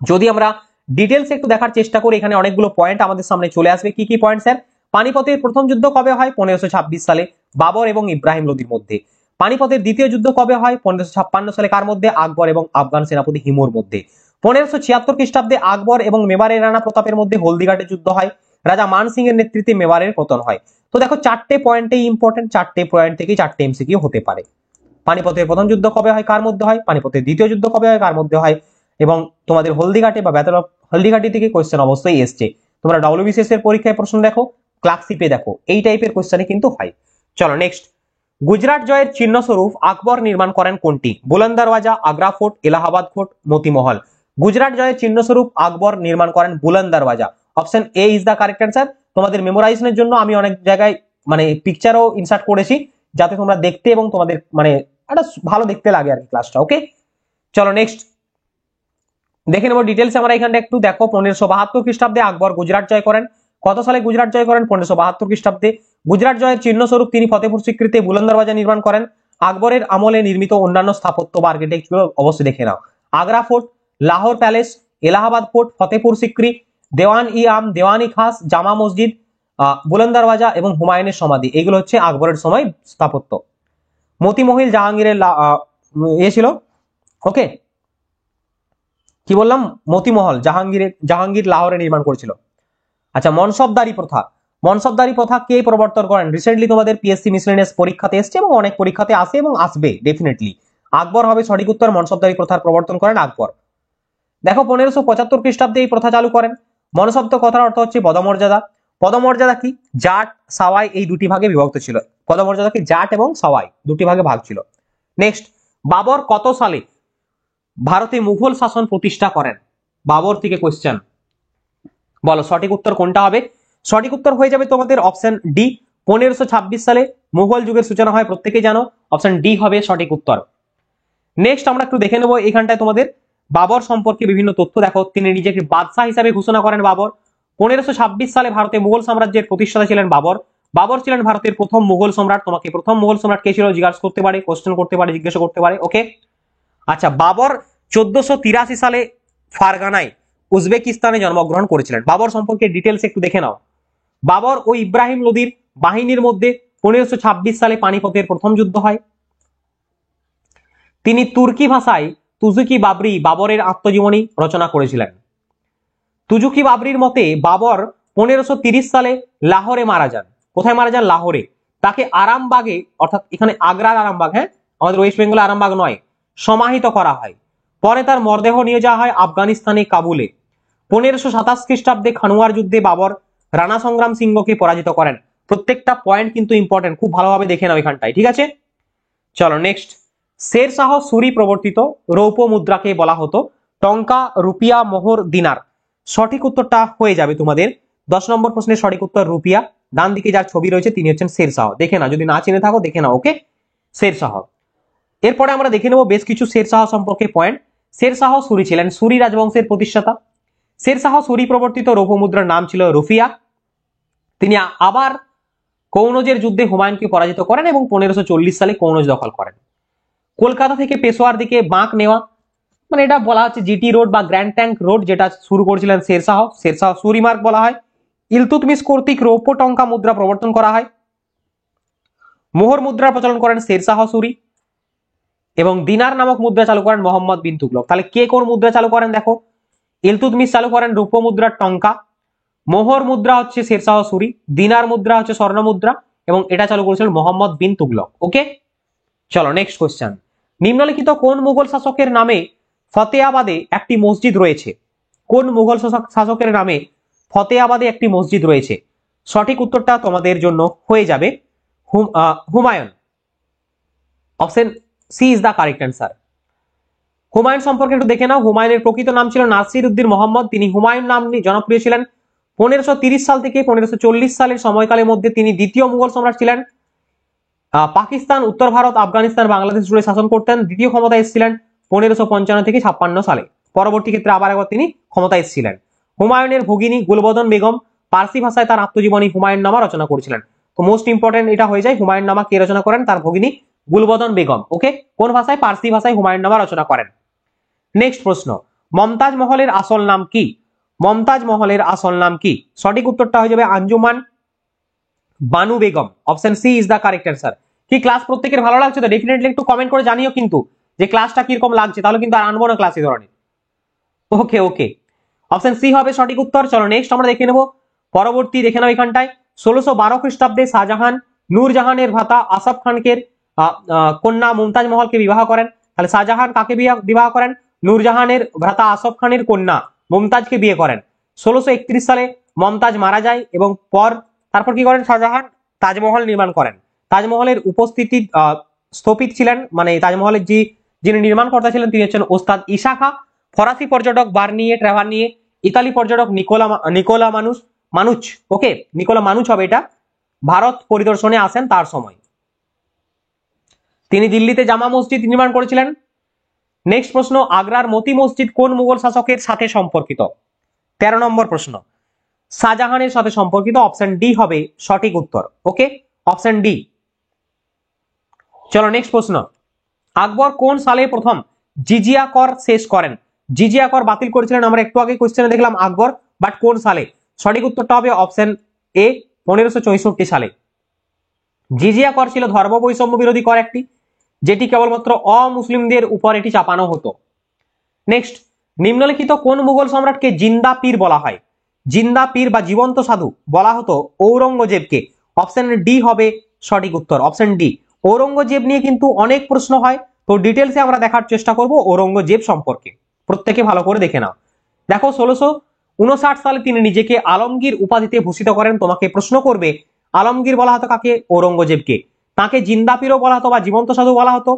যদি আমরা ডিটেলস একটু দেখার চেষ্টা করি, এখানে অনেকগুলো পয়েন্ট আমাদের সামনে চলে আসবে। কি কি পয়েন্ট স্যার? পানিপথের প্রথম যুদ্ধ কবে হয়? 1526 সালে, বাবর এবং ইব্রাহিম লোদির মধ্যে। পানিপথের দ্বিতীয় যুদ্ধ কবে হয়? 1556 সালে, কার মধ্যে? আকবর এবং আফগান সেনাপতি হিমুর মধ্যে। 1576 খ্রিস্টাব্দে আকবর এবং মেবারের রানা প্রতাপের মধ্যে হলদিঘাটে যুদ্ধ হয়, রাজা মান সিং এর নেতৃত্বে মেবারের পতন হয়। তো দেখো চারটে পয়েন্টেই ইম্পর্টেন্ট, চারটে পয়েন্ট থেকে চারটে এমসিকিউ হতে পারে। পানিপথের প্রথম যুদ্ধ কবে হয়, কার মধ্যে হয়, পানিপথের দ্বিতীয় যুদ্ধ কবে হয়, কার মধ্যে হয়, এবং তোমাদের হলদিঘাটে বা ব্যাটল অফ হলদিঘাটি থেকে কোশ্চেন অবশ্যই এসছে। তোমরা ডব্লিউবিসিএস এর পরীক্ষায় প্রশ্ন দেখো, ক্লার্কশিপে দেখো, এই টাইপের কোশ্চেনে কিন্তু হয়। চলো নেক্সট, গুজরাট জয়ের চিহ্নস্বরূপ আকবর নির্মাণ করেন কোনটি? Buland Darwaza, Agra fort, Allahabad fort, Motimahal. গুজরাট জয়ের চিহ্নস্বরূপ আকবর নির্মাণ করেন Buland Darwaza. Option A is the correct answer. তোমাদের মেমোরাইজেশনের জন্য আমি অনেক জায়গায় মানে পিকচারও ইনসার্ট করেছি, যাতে তোমরা দেখতে এবং তোমাদের মানে একটা ভালো দেখতে লাগে আর কি ক্লাসটা। ওকে, চলো নেক্সট দেখে নেবো ডিটেলস আমরা এখানটা একটু। দেখো 1572 খ্রিস্টাব্দে আকবর গুজরাট জয় করেন। কত সালে গুজরাট জয় করেন? 1572 খ্রিস্টাব্দে। গুজরাট জয়ের চিহ্নস্বরূপ তিনি ফতেপুর সিক্রিতে বুলন্দ দরওয়াজা নির্মাণ করেন। আকবরের আমলে নির্মিত অন্যান্য স্থাপত্য বা আর্কিটেকচার অবশ্যই দেখে নাও। Agra fort, Lahore palace, Allahabad fort, Fatehpur Sikri, Diwan i Aam, Diwan i Khas, Jama মসজিদ, বুলন্দ দরওয়াজা এবং হুমায়ুনের সমাধি, এগুলো হচ্ছে আকবরের সময় স্থাপত্য। মতিমহল জাহাঙ্গীরের ছিল। ওকে, কি বললাম? মতিমহল জাহাঙ্গীর লাহোরে নির্মাণ করেছিল। আচ্ছা, মনসবদারি প্রথা, মনসবদারি প্রথা কে প্রবর্তন করেন? রিসেন্টলি তোমাদের পিএসসি মিসলেনিয়াস পরীক্ষাতে এসছে এবং অনেক পরীক্ষাতে আসে এবং আসবে ডেফিনেটলি। আকবর হবে সঠিক উত্তর। মনসবদারি প্রথার প্রবর্তন করেন আকবর। দেখো 1575 খ্রিস্টাব্দে এই প্রথা চালু করেন। মনসব্দ কথার অর্থ হচ্ছে পদমর্যাদা। পদমর্যাদা কি? জাট, সাওয়াই এই দুটি ভাগে বিভক্ত ছিল। পদমর্যাদা কি? জাট এবং সাওয়াই দুটি ভাগে ভাগ ছিল। নেক্সট, বাবর কত সালে ভারতে মুঘল শাসন প্রতিষ্ঠা করেন? বাবর থেকে কোশ্চেন, বলো সঠিক উত্তর কোনটা হবে? সঠিক উত্তর হয়ে যাবে তোমাদের অপশন ডি, 1526 সালে মুঘল যুগের সূচনা হয়, প্রত্যেকেই জানো। অপশন ডি হবে সঠিক উত্তর। নেক্সট আমরা একটু দেখে নেবো এখানটায় তোমাদের বাবর সম্পর্কে বিভিন্ন তথ্য। দেখো, তিনি নিজেকে বাদশাহ হিসাবে ঘোষণা করেন বাবর। 1526 সালে ভারতে মুঘল সাম্রাজ্যের প্রতিষ্ঠাতা ছিলেন বাবর। বাবর ছিলেন ভারতের প্রথম মুঘল সম্রাট। তোমাকে প্রথম মুঘল সম্রাট কে ছিল জিজ্ঞাসা করতে পারে, কোশ্চেন করতে পারে, জিজ্ঞাসা করতে পারে। ওকে, আচ্ছা, বাবর 1483 সালে ফারগানায় উজবেকিস্তানে জন্মগ্রহণ করেছিলেন। বাবর সম্পর্কে ডিটেলস একটু দেখে নাও। বাবর ও ইব্রাহিম লোদির বাহিনীর মধ্যে 1526 সালে পানিপথের প্রথম যুদ্ধ হয়। তিনি তুর্কি ভাষায় তুজুকি বাবরি বাবরের আত্মজীবনী রচনা করেছিলেন। তুজুকি বাবরির মতে বাবর 1530 সালে লাহোরে মারা যান। কোথায় মারা যান? লাহোরে। তাকে আরামবাগে, অর্থাৎ এখানে আগ্রার আরামবাগ, হ্যাঁ আমাদের ওয়েস্ট বেঙ্গল আরামবাগ নয়, সমাহিত করা হয়। পরে তার মরদেহ নিয়ে যাওয়া হয় আফগানিস্তানে কাবুলে। 1527 খ্রিস্টাব্দে খানুয়ার যুদ্ধে বাবর রানা সংগ্রাম সিংহকে পরাজিত করেন। প্রত্যেকটা পয়েন্ট কিন্তু ইম্পর্টেন্ট, খুব ভালোভাবে দেখে নাও এখানটায়, ঠিক আছে? চলো নেক্সট, শের শাহ সুরি প্রবর্তিত রৌপ্য মুদ্রাকে বলা হতো টঙ্কা, রুপিয়া, মোহর, দিনার। সঠিক উত্তরটা হয়ে যাবে তোমাদের 10 নম্বর প্রশ্নের সঠিক উত্তর রুপিয়া। ডান দিকে যার ছবি রয়েছে তিনি হচ্ছেন শের শাহ। দেখে না, যদি না চিনে থাকো দেখে নাও। ওকে, শের শাহ। এরপরে আমরা দেখে নেব বেশ কিছু শের শাহ সম্পর্কে পয়েন্ট। শের শাহ সুরি ছিলেন সুরি রাজবংশের প্রতিষ্ঠাতা। শের শাহ সুরি প্রবর্তিত রৌপ্য মুদ্রার নাম ছিল রুফিয়া। তিনি আবার কৌনজের যুদ্ধে হুমায়ুনকে পরাজিত করেন এবং 1540 সালে কৌনজ দখল করেন। কলকাতা থেকে পেশোয়ার দিকে বাঁক নেওয়া, মানে এটা বলা হচ্ছে জিটি রোড বা গ্র্যান্ড ট্যাঙ্ক রোড, যেটা শুরু করেছিলেন শের শাহ সুরি মার্গ বলা হয়। ইলতুতমিশ কর্তৃক রৌপ্য টঙ্কা মুদ্রা প্রবর্তন করা হয়। মোহর মুদ্রা প্রচলন করেন শের শাহ সুরি এবং দিনার নামক মুদ্রা চালু করেন মোহাম্মদ বিন তুগলক। তাহলে কে কোন মুদ্রা চালু করেন? দেখো, ইলতুতমিশ চালু করেন রৌপ্য মুদ্রার টঙ্কা, মোহর মুদ্রা হচ্ছে শের শাহ সুরি, দিনার মুদ্রা হচ্ছে স্বর্ণ মুদ্রা এবং এটা চালু করেছিলেন মোহাম্মদ বিন তুগলক। ওকে, চলো নেক্সট কোশ্চেন। নিম্নলিখিত কোন মুঘল শাসকের নামে ফতেয়াবাদে একটি মসজিদ রয়েছে? কোন মুঘল শাসকের নামে ফতেয়াবাদে একটি মসজিদ রয়েছে? সঠিক উত্তরটা তোমাদের জন্য হয়ে যাবে Humayun. Option C is the correct answer. Humayun সম্পর্কে একটু দেখে নাও। হুমায়ুনের প্রকৃত নাম ছিল নাসির উদ্দিন মোহাম্মদ। তিনি হুমায়ুন নাম নিয়ে জনপ্রিয় ছিলেন। 1530 সাল থেকে 1540 সালের সময়কালের মধ্যে তিনি দ্বিতীয় মুঘল সম্রাট ছিলেন। পাকিস্তান, উত্তর ভারত, আফগানিস্তান, বাংলাদেশ জুড়ে শাসন করতেন। দ্বিতীয় ক্ষমতায় এসেছিলেন 1555 থেকে 56 সালে। পরবর্তী ক্ষেত্রে আবার একবার তিনি ক্ষমতায় এসেছিলেন। হুমায়ুনের ভগিনী গুলবদন বেগম পার্সি ভাষায় তার আত্মজীবনী হুমায়ুন নামা রচনা করেছিলেন। তো মোস্ট ইম্পর্টেন্ট এটা হয়ে যায়, হুমায়ুন নামা কে রচনা করেন? তার ভগিনী গুলবদন বেগম। ওকে, কোন ভাষায়? পার্সি ভাষায় হুমায়ুন নামা রচনা করেন। নেক্সট প্রশ্ন, মমতাজ মহলের আসল নাম কি? মমতাজ মহলের আসল নাম কি? সঠিক উত্তরটা হয়ে যাবে Anjuman Banu Begum. Option C is the correct answer. কি ক্লাস প্রত্যেকের ভালো লাগছে তো? ডেফিনেটলি একটু কমেন্ট করে জানিও কিন্তু যে ক্লাসটা কিরকম লাগছে, তাহলে কিন্তু আর আনবো না ক্লাস এই ধরনের। ওকে ওকে, অপশন সি হবে সঠিক উত্তর। চলো নেক্সট আমরা দেখে নেব পরবর্তী, দেখে নাও এখানটায় 1612 খ্রিস্টাব্দে শাহজাহান নূরজাহানের ভ্রাতা আসাফ খানকে কন্যা মুমতাজ মহলকে বিবাহ করেন। তাহলে শাহজাহান কাকে বিবাহ করেন? নূরজাহানের ভ্রাতা আসফ খানের কন্যা মুমতাজকে বিয়ে করেন। 1631 সালে মমতাজ মারা যায় এবং তারপর কি করেন? শাহজাহান তাজমহল নির্মাণ করেন। তাজমহলের উপস্থিতি স্থপিত ছিলেন, মানে তাজমহলের যিনি নির্মাণকর্তা ছিলেন তিনি হচ্ছেন ওস্তাদ ঈশা খাঁ। ফরাসি পর্যটক বার্নিয়ে ট্রাভার্নিয়ে, ইতালি পর্যটক নিকোলা মানুচ, ওকে নিকোলা মানুচ হবে এটা, ভারত পরিদর্শনে আসেন তার সময়। তিনি দিল্লিতে জামা মসজিদ নির্মাণ করেছিলেন। নেক্সট প্রশ্ন, আগ্রার মতি মসজিদ কোন মুঘল শাসকের সাথে সম্পর্কিত? 13 নম্বর প্রশ্ন, শাহজাহানের সাথে সম্পর্কিত। অপশন ডি হবে সঠিক উত্তর, ওকে অপশন ডি। চলো নেক্সট প্রশ্ন, আকবর কোন সালে প্রথম জিজিয়া কর শেষ করেন? জিজিয়া কর বাতিল করেছিলেন আমরা একটু আগে কোশ্চেনে দেখলাম আকবর, বাট কোন সালে? সঠিক উত্তরটা হবে অপশন এ 1564 সালে। জিজিয়া কর ছিল ধর্ম বৈষম্য বিরোধী কর একটি, যেটি কেবলমাত্র অমুসলিমদের উপর এটি চাপানো হতো। নেক্সট, নিম্নলিখিত কোন মুঘল সম্রাটকে জিন্দা পীর বলা হয়? জিন্দা পীর বা জীবন্ত সাধু বলা হতো ঔরঙ্গজেবকে। অপশন ডি হবে সঠিক উত্তর, অপশন ডি। ঔরঙ্গজেব নিয়ে কিন্তু অনেক প্রশ্ন হয়, তো ডিটেলসে আমরা দেখার চেষ্টা করব ঔরঙ্গজেব সম্পর্কে, প্রত্যেকে ভালো করে দেখে নাও। দেখো 1659 সালে তিনি নিজেকে আলমগীর উপাধিতে ভূষিত করেন। তোমাকে প্রশ্ন করবে আলমগীর বলা হতো কাকে? ঔরঙ্গজেবকে। তাকে জিন্দা পীরও বলা হতো বা জীবন্ত সাধু বলা হতো।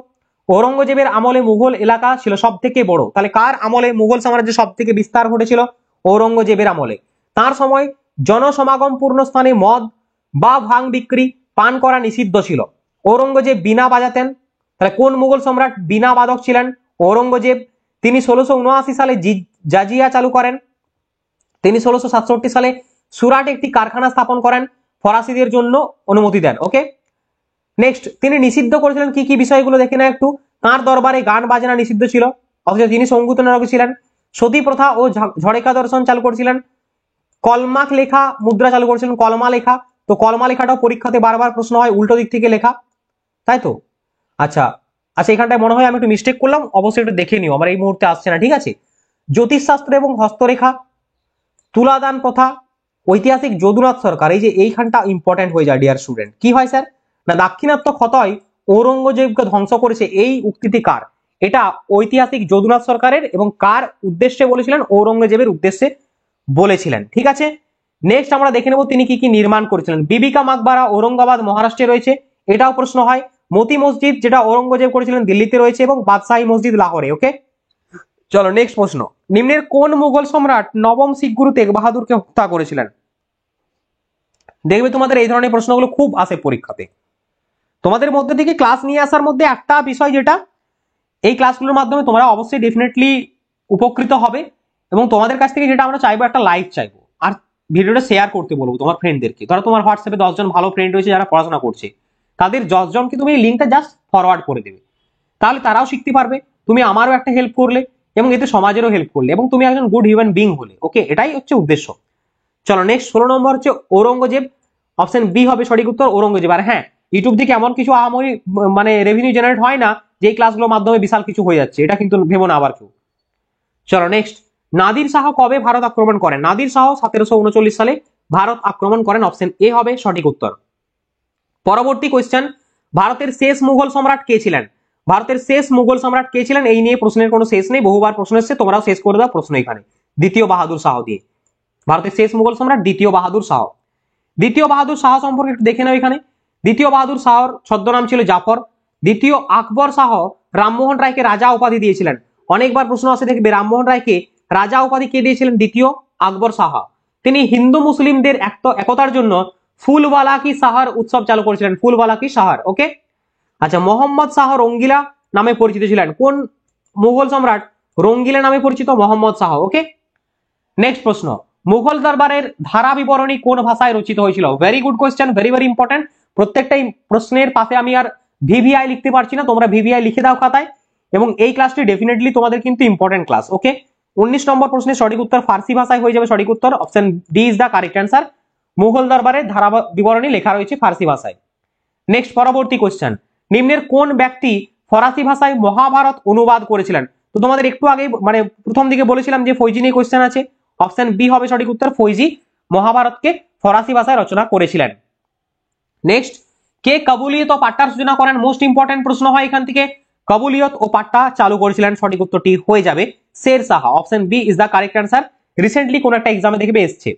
ঔরঙ্গজেবের আমলে মুঘল এলাকা ছিল সব থেকে বড়। তাহলে কার আমলে মুঘল সাম্রাজ্যের সব থেকে বিস্তার ঘটেছিল? ঔরঙ্গজেবের আমলে। তার সময় জনসমাগমপূর্ণ স্থানে মদ বা ভাং বিক্রি পান করা নিষিদ্ধ ছিল। ঔরঙ্গজেব বীণা বাজাতেন। তাহলে কোন মুঘল সম্রাট বীণা বাদক ছিলেন? ঔরঙ্গজেব। তিনি 1679 সালে জাজিয়া চালু করেন। তিনি 1667 সালে সুরাটে একটি কারখানা স্থাপন করেন, ফরাসিদের জন্য অনুমতি দেন, ওকে। নেক্সট, তিনি নিষিদ্ধ করেছিলেন কি কি বিষয়গুলো দেখে না একটু। তার দরবারে গান বাজনা নিষিদ্ধ ছিল, অথচ তিনি সঙ্গীত নায়ক ছিলেন। সতী প্রথা ও ঝড়েকা দর্শন চালু করেছিলেন। কলমাক লেখা মুদ্রা চালু করেছিলেন, কলমা লেখা। তো কলমা লেখাটাও পরীক্ষাতে বারবার প্রশ্ন হয়, উল্টো দিক থেকে লেখা, তাই তো? আচ্ছা আচ্ছা, এখানটায় মনে হয় আমি একটু মিস্টেক করলাম, অবশ্যই একটু দেখে নিও, আমার এই মুহূর্তে আসছে না, ঠিক আছে। জ্যোতিষশাস্ত্র এবং হস্তরেখা, তুলাদান প্রথা, ঐতিহাসিক যদুনাথ সরকার। এই যে এইখানটা ইম্পর্টেন্ট হয়ে যায় ডিয়ার স্টুডেন্ট। কি হয় স্যার না, দাক্ষিণাত্য ক্ষতয় ঔরঙ্গজেবকে ধ্বংস করেছে, এই উক্তিটি কার? এটা ঐতিহাসিক যদুনাথ সরকারের, এবং কার উদ্দেশ্যে বলেছিলেন? ঔরঙ্গজেবের উদ্দেশ্যে বলেছিলেন, ঠিক আছে। নেক্সট আমরা দেখে নেব তিনি কি কি নির্মাণ করেছিলেন। বিবিকা মাকবারা ঔরঙ্গাবাদ মহারাষ্ট্রে রয়েছে, এটাও প্রশ্ন হয়। মতি মসজিদ যেটা ঔরঙ্গজেব করেছিলেন দিল্লিতে রয়েছে, এবং বাদশাহী মসজিদ লাহোরে, ওকে। চলো নেক্সট প্রশ্ন, নিম্নের কোন মুঘল সম্রাট নবম শিখ গুরু তেগ বাহাদুরকে হত্যা করেছিলেন? দেখবে তোমাদের এই ধরনের প্রশ্নগুলো খুব আসে পরীক্ষাতে। তোমাদের মধ্যে থেকে ক্লাস নিয়ে আসার মধ্যে একটা বিষয়, যেটা এই ক্লাসগুলোর মাধ্যমে তোমরা অবশ্যই ডেফিনেটলি উপকৃত হবে, এবং তোমাদের কাছ থেকে যেটা আমরা চাইবো, একটা লাইক চাইবো, আর ভিডিওটা শেয়ার করতে বলবো তোমার ফ্রেন্ডদেরকে। ধরো তোমার হোয়াটসঅ্যাপে 10 জন ভালো ফ্রেন্ড রয়েছে যারা পড়াশোনা করছে, তাদের 10 জনকে তুমি এই লিঙ্কটা জাস্ট ফরওয়ার্ড করে দেবে, তাহলে তারাও শিখতে পারবে, তুমি আমারও একটা হেল্প করলে, এবং এতে সমাজেরও হেল্প করলে, এবং তুমি একজন গুড হিউম্যান বিং হলে, ওকে, এটাই হচ্ছে উদ্দেশ্য। চলো নেক্সট 16 নম্বর হচ্ছে ঔরঙ্গজেব। অপশন বি হবে সঠিক উত্তর, ঔরঙ্গজেব। আর হ্যাঁ, ইউটিউব থেকে এমন কিছু আহামরি মানে রেভিনিউ জেনারেট হয় না যে এই ক্লাসগুলোর মাধ্যমে বিশাল কিছু হয়ে যাচ্ছে, এটা কিন্তু ভেবো না আবার কেউ। চলো নেক্সট, নাদির শাহ কবে ভারত আক্রমণ করেন? নাদির শাহ 1739 সালে ভারত আক্রমণ করেন, অপশন এ হবে সঠিক উত্তর। পরবর্তী কোয়েশ্চেন, ভারতের শেষ মুঘল সম্রাট কে ছিলেন? ভারতের শেষ মুঘল সম্রাট কে ছিলেন? এই নিয়ে প্রশ্নের কোনো শেষ নেই, বহুবার প্রশ্ন এসেছে, তোমরাও শেষ করে দাও প্রশ্ন এখানে। দ্বিতীয় বাহাদুর শাহ দিয়ে। ভারতের শেষ মুঘল সম্রাট দ্বিতীয় বাহাদুর শাহ। দ্বিতীয় বাহাদুর শাহ সম্পর্কে একটু দেখে নাও এখানে। দ্বিতীয় বাহাদুর শাহর ছদ্মনাম ছিল জাফর। দ্বিতীয় আকবর শাহ রামমোহন রায়কে রাজা উপাধি দিয়েছিলেন। অনেকবার প্রশ্ন আসে দেখবে, রামমোহন রায়কে রাজা উপাধি কে দিয়েছিলেন? দ্বিতীয় আকবর শাহ। তিনি হিন্দু মুসলিমদের একতার জন্য ফুলওয়ালা কি সাহার উৎসব চালু করেছিলেন, ফুলওয়ালা কি সাহার, ওকে। আচ্ছা, মোহাম্মদ শাহ রঙ্গিলা নামে পরিচিত ছিলেন। কোন মুঘল সম্রাট রঙ্গিলা নামে পরিচিত? মোহাম্মদ শাহ, ওকে। নেক্সট প্রশ্ন, মুঘল দরবারের ধারা বিবরণী কোন ভাষায় রচিত হয়েছিল? Very good question, very very important. প্রত্যেকটাই প্রশ্নের পাশে আমি আর ভিভিআই লিখতে পারছি না, তোমরা ভিভিআই লিখে দাও খাতায়, এবং এই ক্লাসটি ডেফিনেটলি তোমাদের কিন্তু ইম্পর্টেন্ট ক্লাস, ওকে। 19 নম্বর প্রশ্নের সঠিক উত্তর ফার্সি ভাষায় হয়ে যাবে সঠিক উত্তর, option D is the correct answer. Mughal দরবারের ধারা বিবরণী লেখা রয়েছে ফার্সি ভাষায়। নেক্সট পরবর্তী কোয়েশ্চেন, নিম্নের কোন ব্যক্তি ফরাসি ভাষায় মহাভারত অনুবাদ করেছিলেন? তো তোমাদের একটু আগে মানে প্রথম দিকে বলেছিলাম যে ফৈজি নিয়ে কোয়েশ্চেন আছে, অপশন বি হবে সঠিক উত্তর, ফৈজি মহাভারতকে ফরাসি ভাষায় রচনা করেছিলেন। নেক্সট, কে কাবুলিয়ত ও পাট্টার সূচনা করেন? মোস্ট ইম্পর্টেন্ট প্রশ্ন হয় এখান থেকে। কাবুলিয়ত ও পাট্টা চালু করেছিলেন, সঠিক উত্তরটি হয়ে যাবে Sher Shah. Option B is the correct answer. Recently কোন একটা এক্সামে দেখবে এসছে।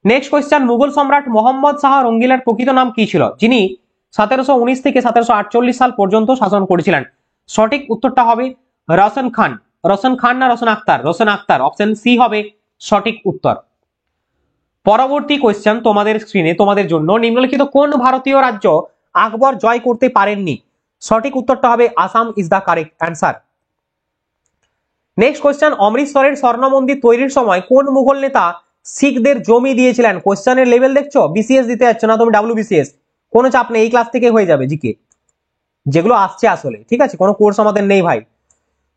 নেক্সট কোয়েশ্চেন, মুঘল সম্রাট মোহাম্মদ শাহ রঙ্গিলার প্রকৃত নাম কি ছিল, যিনি 1719 থেকে 1748 সাল পর্যন্ত শাসন করেছিলেন? সঠিক উত্তরটা হবে রোশন খান। রোশন খান না রোশন আক্তার? রোশন আক্তার। অপশন সি হবে সঠিক উত্তর। পরবর্তী কোয়েশ্চেন তোমাদের স্ক্রিনে তোমাদের জন্য, নিম্নলিখিত কোন ভারতীয় রাজ্য আকবর জয় করতে পারেননি? সঠিক উত্তরটা হবে Assam is the correct answer. Next question, অমৃতসরের স্বর্ণ মন্দির তৈরির সময় কোন মুঘল নেতা শিখদের জমি দিয়েছিলেন? কোয়েশ্চেনের লেভেল দেখছো? বিসিএস দিতে যাচ্ছ না তুমি, ডাব্লিউবিসিএস, কোনো চাপ নেই, এই ক্লাস থেকে হয়ে যাবে জিকে যেগুলো আসছে আসলে, ঠিক আছে? কোনো কোর্স আমাদের নেই ভাই।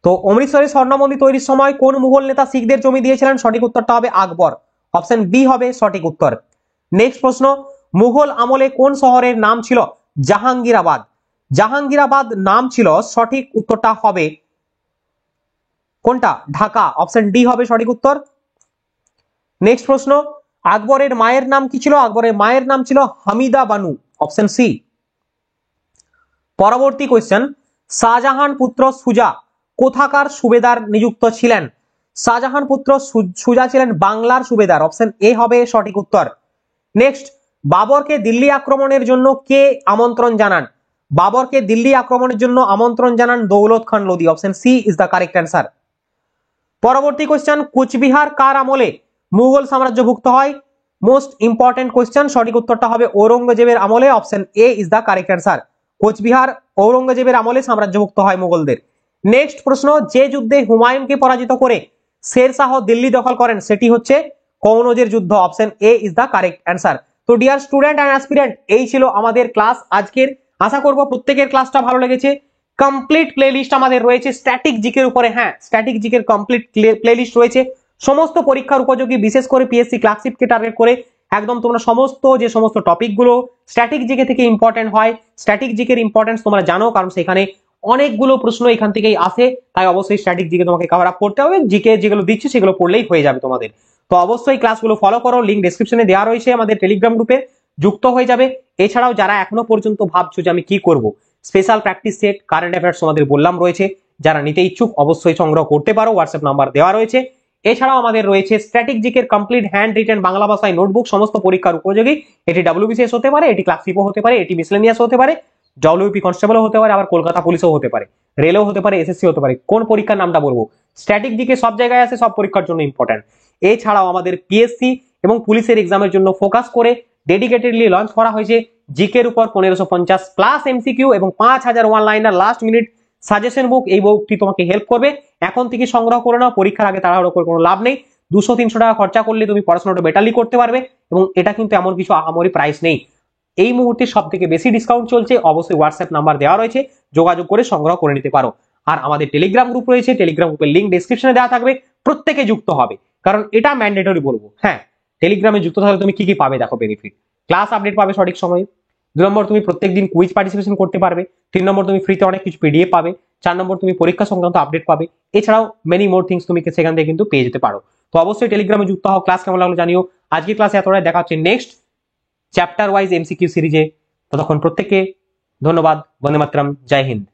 তো অমৃতসরের স্বর্ণ মন্দির তৈরির সময় কোন মুঘল নেতা শিখদের জমি দিয়েছিলেন? সঠিক উত্তরটা হবে আকবর। অপশন বি হবে সঠিক উত্তর। নেক্সট প্রশ্ন, মুঘল আমলে কোন শহরের নাম ছিল জাহাঙ্গীরাবাদ? জাহাঙ্গীরাবাদ নাম ছিল, সঠিক উত্তরটা হবে কোনটা? ঢাকা। অপশন ডি হবে সঠিক উত্তর। নেক্সট প্রশ্ন, আকবরের মায়ের নাম কি ছিল? আকবরের মায়ের নাম ছিল হামিদা বানু। Option C. পরবর্তী কোয়েশ্চেন, শাহজাহান পুত্র সুজা কোথাকার সুবেদার নিযুক্ত ছিলেন? শাহজাহান পুত্র সুজা ছিলেন বাংলার সুবেদার। অপশন এ হবে সঠিক উত্তর। নেক্সট, বাবরকে দিল্লি আক্রমণের জন্য কে আমন্ত্রণ জানান? বাবরকে দিল্লি আক্রমণের জন্য আমন্ত্রণ জানান দৌলত খান Lodi. Option C is the correct answer. পরবর্তী কোয়েশ্চেন, কোচবিহার কার আমলে মুঘল সাম্রাজ্যভুক্ত হয়? মোস্ট ইম্পর্টেন্ট কোয়েশ্চেন, সঠিক উত্তরটা হবে ঔরঙ্গজেবের আমলে। Option A is the correct answer. Cooch Behar ঔরঙ্গজেবের আমলে সাম্রাজ্যভুক্ত হয় মুঘলদের। নেক্সট প্রশ্ন, যে যুদ্ধে হুমায়ুনকে পরাজিত করে শের শাহ দিল্লি দখল করেন সেটি হচ্ছে কনৌজের যুদ্ধ। Option A is the correct answer. তো ডিয়ার স্টুডেন্ট অ্যান্ড অ্যাসপিরেন্ট, এই ছিল আমাদের ক্লাস আজকের। আশা করব প্রত্যেকের ক্লাসটা ভালো লেগেছে। কমপ্লিট প্লেলিস্ট আমাদের রয়েছে স্ট্যাটিক জিকের উপরে। হ্যাঁ, স্ট্যাটিক জিকের কমপ্লিট প্লেলিস্ট রয়েছে সমস্ত পরীক্ষার উপযোগী, বিশেষ করে পিএসসি ক্লার্কশিপকে টার্গেট করে। একদম তোমরা সমস্ত যে সমস্ত টপিকগুলো স্ট্যাটিক জিকে থেকে ইম্পর্টেন্ট হয়, স্ট্যাটিক জিকের ইম্পর্টেন্স তোমরা জানো, কারণ সেখানে অনেকগুলো প্রশ্ন এখান থেকেই আসে। তাই অবশ্যই স্ট্যাটিক জিকে তোমাকে কভার আপ করতে হবে। জিকে যেগুলো দিচ্ছি সেগুলো পড়লেই হয়ে যাবে তোমাদের। তো অবশ্যই ক্লাসগুলো ফলো করো, লিঙ্ক ডেসক্রিপশনে দেওয়া রয়েছে, আমাদের টেলিগ্রাম গ্রুপে যুক্ত হয়ে যাবে। এছাড়াও যারা এখনো পর্যন্ত ভাবছো যে আমি কি করব, special practice set current affairs তোমাদের বললাম রয়েছে, যারা নিতে ইচ্ছুক অবশ্যই সংগ্রহ করতে পারো, হোয়াটসঅ্যাপ নাম্বার দেওয়া রয়েছে। এছাড়াও আমাদের রয়েছে স্ট্যাটিক জিকের কমপ্লিট হ্যান্ড রিটেন বাংলা ভাষায় নোটবুক, সমস্ত পরীক্ষার উপযোগী। এটি ডাব্লিউবিসিএস হতে পারে, এটি ক্লার্কশিপও হতে পারে, এটি মিসলেনিয়াস হতে পারে, ডব্লিউপি কনস্টেবলও হতে পারে, আবার কলকাতা পুলিশও হতে পারে, রেলও হতে পারে, এসএসসি হতে পারে। কোন পরীক্ষার নামটা বলবো? স্ট্যাটিক জিকে সব জায়গায় আছে, সব পরীক্ষার জন্য ইম্পর্টেন্ট। এছাড়াও আমাদের পিএসসি এবং পুলিশের এক্সামের জন্য ফোকাস করে ডেডিকেটেডলি লঞ্চ করা হয়েছে জিকের উপর 1550 প্লাস এমসিকিউ এবং 5000 one liner last minute suggestion বুক। এই বুকটি তোমাকে হেল্প করবে। এখন থেকে সংগ্রহ করে নাও, পরীক্ষার আগে তাড়াহুড়ো করে কোনো লাভ নেই। 200-300 টাকা খরচা করলে তুমি পড়াশোনাটা বেটারলি করতে পারবে, এবং এটা কিন্তু এমন কিছু আহামরি প্রাইস নেই। এই মুহূর্তে সব থেকে বেশি ডিসকাউন্ট চলছে। অবশ্যই হোয়াটসঅ্যাপ নাম্বার দেওয়া রয়েছে, যোগাযোগ করে সংগ্রহ করে নিতে পারো। আর আমাদের টেলিগ্রাম গ্রুপ রয়েছে, টেলিগ্রাম গ্রুপের লিঙ্ক ডেসক্রিপশনে দেওয়া থাকবে, প্রত্যেকে যুক্ত হবে, কারণ এটা ম্যান্ডেটরি বলবো। হ্যাঁ, টেলিগ্রামে যুক্ত থাকলে তুমি কি কি পাবে দেখো বেনিফিট। ক্লাস আপডেট পাবে সঠিক সময়ে, 2 নম্বর তুমি প্রত্যেকদিন কুইজ পার্টিসিপেশন করতে পারবে, 3 নম্বর তুমি ফ্রিতে অনেক কিছু পিডিএফ পাবে, 4 নম্বর তুমি পরীক্ষা সংক্রান্ত আপডেট পাবে। এছাড়াও মেনি মোর থিংস তুমি সেখান থেকে কিন্তু পেয়ে যেতে পারো। তো অবশ্যই টেলিগ্রামে যুক্ত হও। ক্লাস কেমন লাগলো জানিও। আজকের ক্লাসে এতটাই, দেখা হচ্ছে নেক্সট চ্যাপ্টার ওয়াইজ এমসিকিউ সিরিজে। ততক্ষণ প্রত্যেককে ধন্যবাদ। বন্দে মাতরম, জয় হিন্দ।